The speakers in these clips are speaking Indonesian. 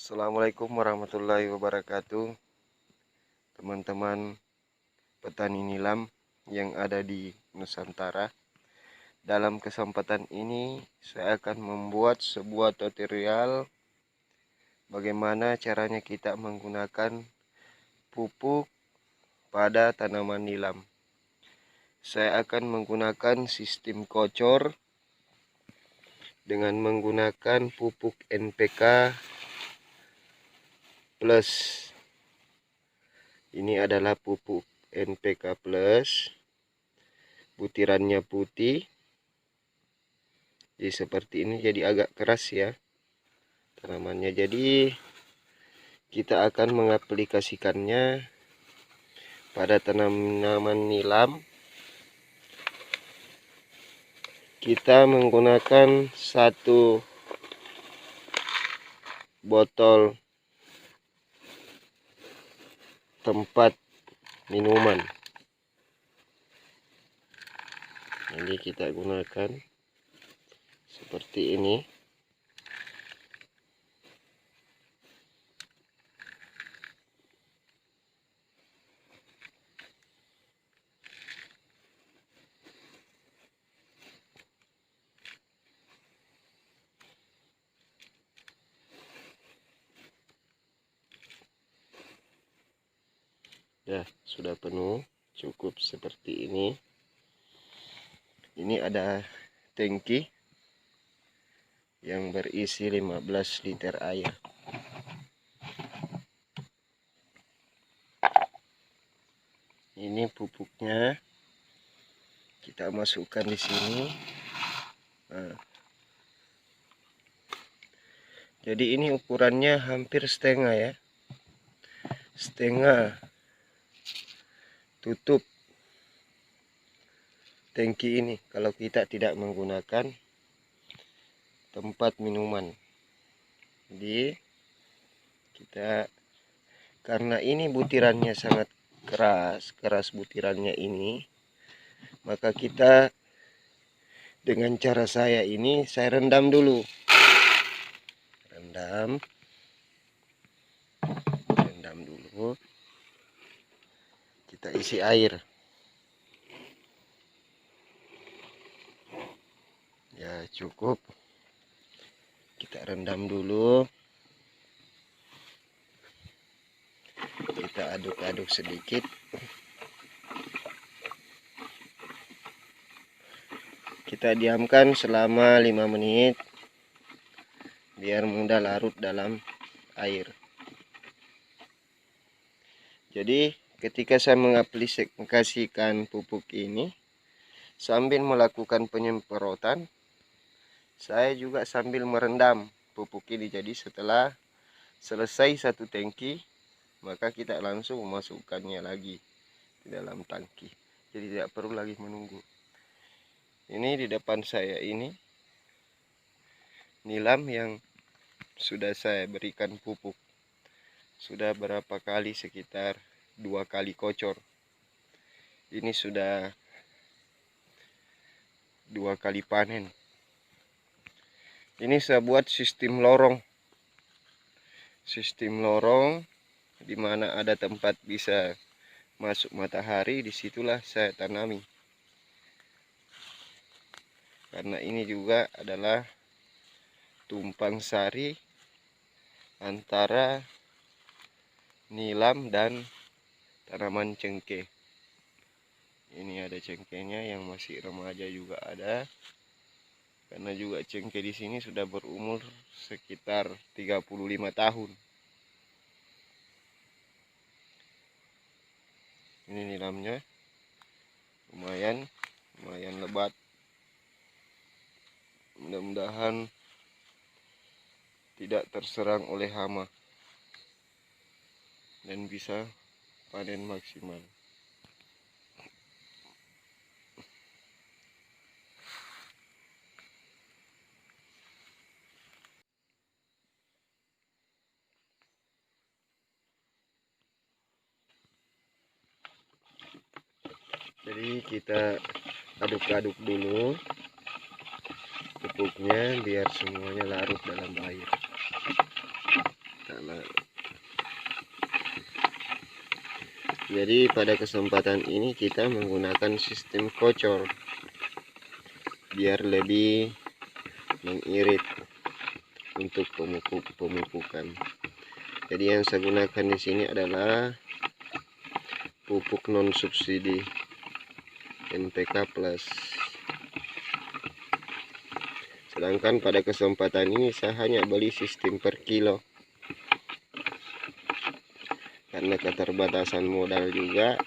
Assalamualaikum warahmatullahi wabarakatuh, teman-teman petani nilam yang ada di Nusantara. Dalam kesempatan ini saya akan membuat sebuah tutorial bagaimana caranya kita menggunakan pupuk pada tanaman nilam. Saya akan menggunakan sistem kocor dengan menggunakan pupuk NPK plus. Ini adalah pupuk NPK plus, butirannya putih, jadi seperti ini, jadi agak keras ya tanamannya. Jadi kita akan mengaplikasikannya pada tanaman nilam. Kita menggunakan satu botol tempat minuman. Jadi kita gunakan seperti ini. Ya, sudah penuh, cukup seperti ini. Ini ada tangki yang berisi 15 liter air. Ini pupuknya kita masukkan di sini. Nah, jadi ini ukurannya hampir setengah ya, setengah tutup tangki ini kalau kita tidak menggunakan tempat minuman. Jadi kita, karena ini butirannya sangat keras butirannya ini, maka kita dengan cara saya ini, saya rendam dulu. Rendam dulu. Kita isi air. Ya, cukup. Kita rendam dulu. Kita aduk-aduk sedikit. Kita diamkan selama 5 menit biar mudah larut dalam air. Jadi ketika saya mengaplikasikan pupuk ini sambil melakukan penyemprotan, saya juga sambil merendam pupuk ini. Jadi setelah selesai satu tangki, maka kita langsung memasukkannya lagi di dalam tangki. Jadi tidak perlu lagi menunggu. Ini di depan saya ini nilam yang sudah saya berikan pupuk. Sudah berapa kali, sekitar 2 kali kocor. Ini sudah 2 kali panen. Ini saya buat sistem lorong. Sistem lorong di mana ada tempat bisa masuk matahari, disitulah saya tanami. Karena ini juga adalah tumpang sari antara nilam dan tanaman cengkeh. Ini ada cengkehnya yang masih remaja juga ada. Karena juga cengkeh di sini sudah berumur sekitar 35 tahun. Ini nilamnya lumayan lebat. Mudah-mudahan tidak terserang oleh hama dan bisa panen maksimal. Jadi kita aduk-aduk dulu pupuknya biar semuanya larut dalam air. Kita Jadi pada kesempatan ini kita menggunakan sistem kocor biar lebih mengirit untuk pemupukan. Jadi yang saya gunakan di sini adalah pupuk non subsidi NPK Plus. Sedangkan pada kesempatan ini saya hanya beli sistem per kilo. Karena keterbatasan modal juga,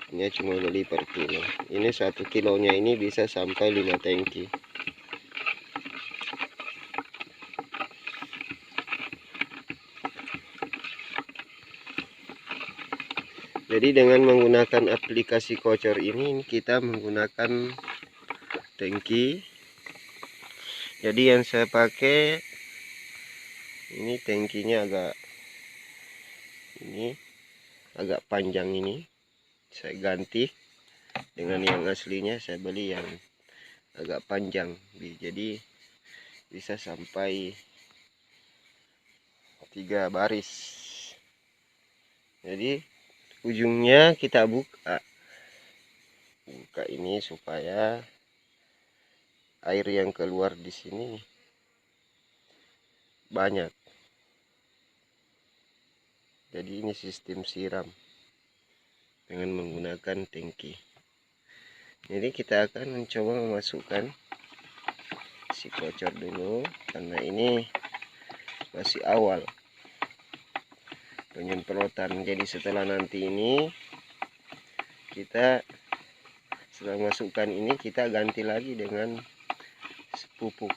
hanya cuma beli per kilo. Ini 1 kilonya ini bisa sampai 5 tangki. Jadi dengan menggunakan aplikasi kocor ini kita menggunakan tangki. Jadi yang saya pakai ini tangkinya agak panjang ini. Saya ganti dengan yang aslinya, saya beli yang agak panjang. Jadi bisa sampai 3 baris. Jadi ujungnya kita buka ini supaya air yang keluar di sini banyak. Jadi ini sistem siram dengan menggunakan tangki. Jadi kita akan mencoba memasukkan si kocor dulu, karena ini masih awal penyemprotan. Jadi setelah nanti ini kita setelah masukkan ini kita ganti lagi dengan pupuk.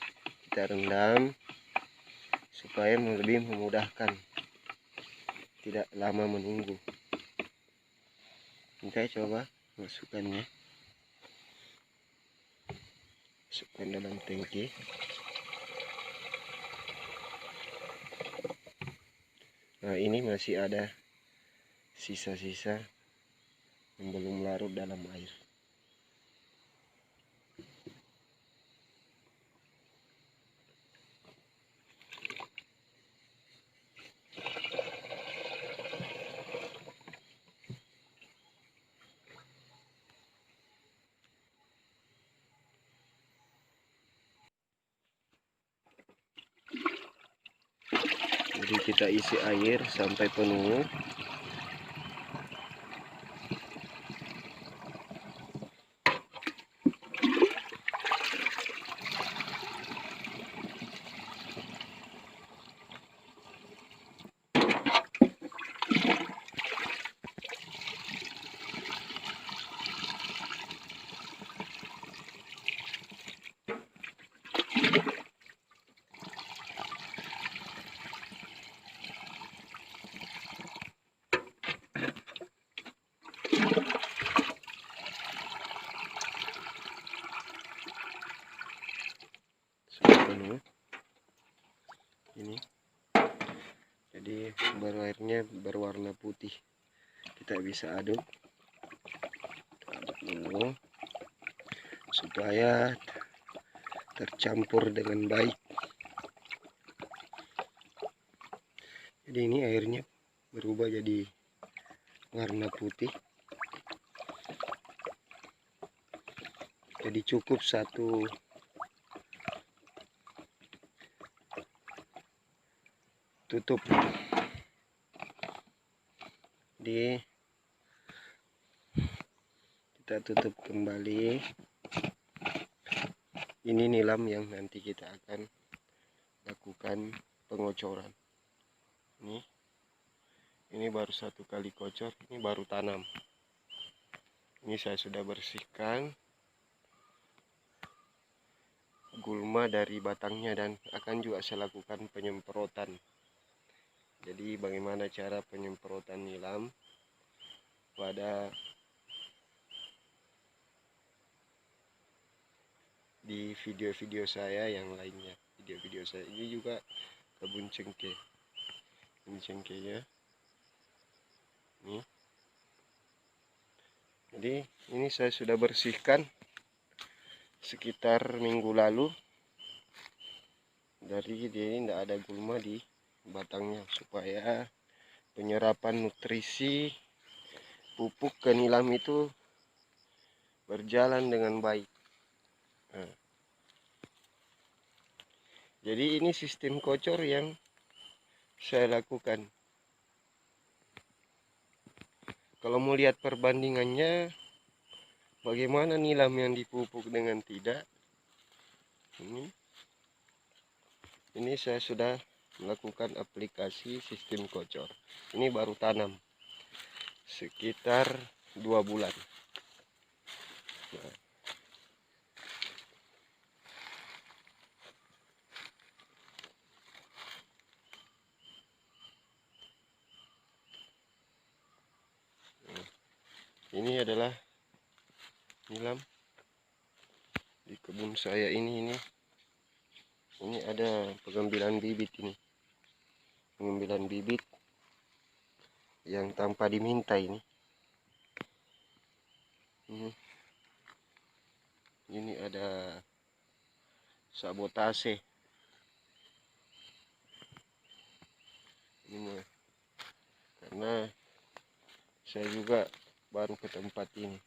Kita rendam supaya lebih memudahkan, tidak lama menunggu. Kita coba masukkannya, masukkan dalam tangki. Nah, ini masih ada sisa-sisa yang belum larut dalam air. Jadi kita isi air sampai penuh. Ini jadi baru airnya berwarna putih, kita bisa aduk dulu supaya tercampur dengan baik. Jadi ini airnya berubah jadi warna putih. Jadi cukup satu tutup. Jadi kita tutup kembali. Ini nilam yang nanti kita akan lakukan pengocoran. Ini baru 1 kali kocor, ini baru tanam. Ini saya sudah bersihkan gulma dari batangnya dan akan juga saya lakukan penyemprotan. Jadi bagaimana cara penyemprotan nilam pada di video-video saya yang lainnya. Video-video saya ini juga kebun cengkeh. Ini cengkehnya. Nih. Jadi ini saya sudah bersihkan sekitar minggu lalu. Dari ini tidak ada gulma di batangnya, supaya penyerapan nutrisi pupuk ke nilam itu berjalan dengan baik. Nah, jadi ini sistem kocor yang saya lakukan. Kalau mau lihat perbandingannya, bagaimana nilam yang dipupuk dengan tidak, ini saya sudah melakukan aplikasi sistem kocor. Ini baru tanam sekitar 2 bulan. Nah, ini adalah nilam di kebun saya ini ada pengambilan bibit ini. Pengambilan bibit yang tanpa diminta ini. Ini ada sabotase. Ini karena saya juga baru ke tempat ini.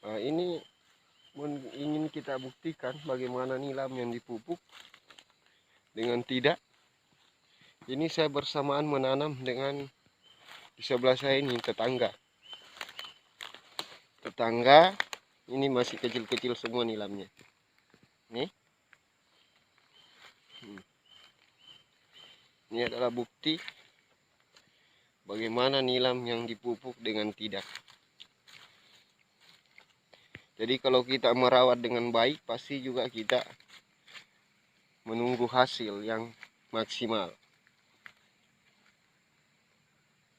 Nah, ini ingin kita buktikan bagaimana nilam yang dipupuk dengan tidak. Ini saya bersamaan menanam dengan di sebelah saya ini tetangga. Tetangga ini masih kecil-kecil semua nilamnya. Nih. Ini adalah bukti bagaimana nilam yang dipupuk dengan tidak. Jadi kalau kita merawat dengan baik, pasti juga kita menunggu hasil yang maksimal.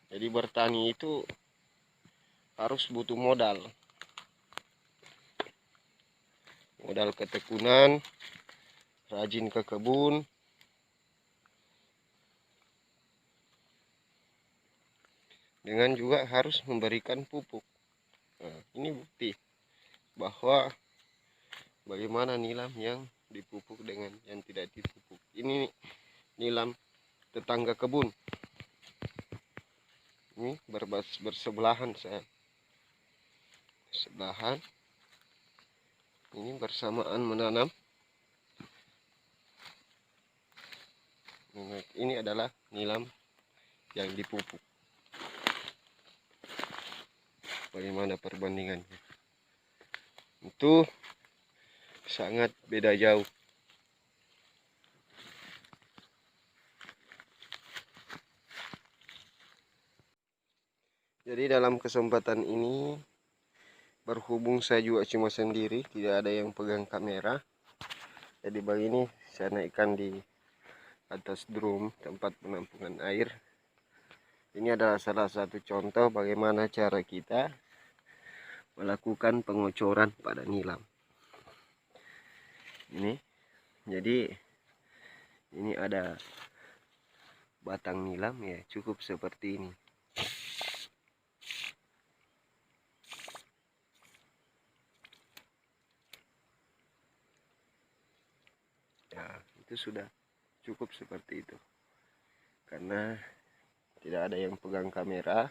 Jadi bertani itu harus butuh modal. Modal ketekunan, rajin ke kebun, dengan juga harus memberikan pupuk. Nah, ini bukti bahwa bagaimana nilam yang dipupuk dengan yang tidak dipupuk. Ini nilam tetangga kebun. Ini bersebelahan saya. Sebelahan. Ini bersamaan menanam. Ini adalah nilam yang dipupuk. Bagaimana perbandingannya? Itu sangat beda jauh. Jadi dalam kesempatan ini, berhubung saya juga cuma sendiri, tidak ada yang pegang kamera. Jadi begini, saya naikkan di atas drum tempat penampungan air. Ini adalah salah satu contoh bagaimana cara kita melakukan pengocoran pada nilam. Ini, jadi ini ada batang nilam ya, cukup seperti ini. Ya, itu sudah cukup seperti itu. Karena tidak ada yang pegang kamera,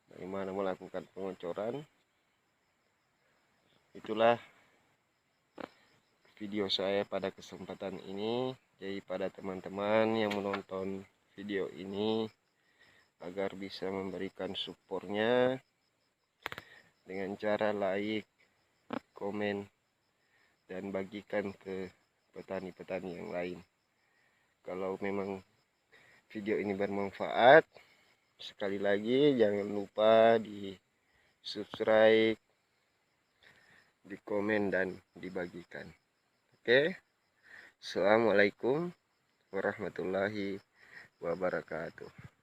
bagaimana melakukan pengocoran. Itulah video saya pada kesempatan ini. Jadi pada teman-teman yang menonton video ini, agar bisa memberikan supportnya dengan cara like, komen, dan bagikan ke petani-petani yang lain. Kalau memang video ini bermanfaat, sekali lagi jangan lupa di subscribe, di komen, dan dibagikan. Oke, assalamualaikum warahmatullahi wabarakatuh.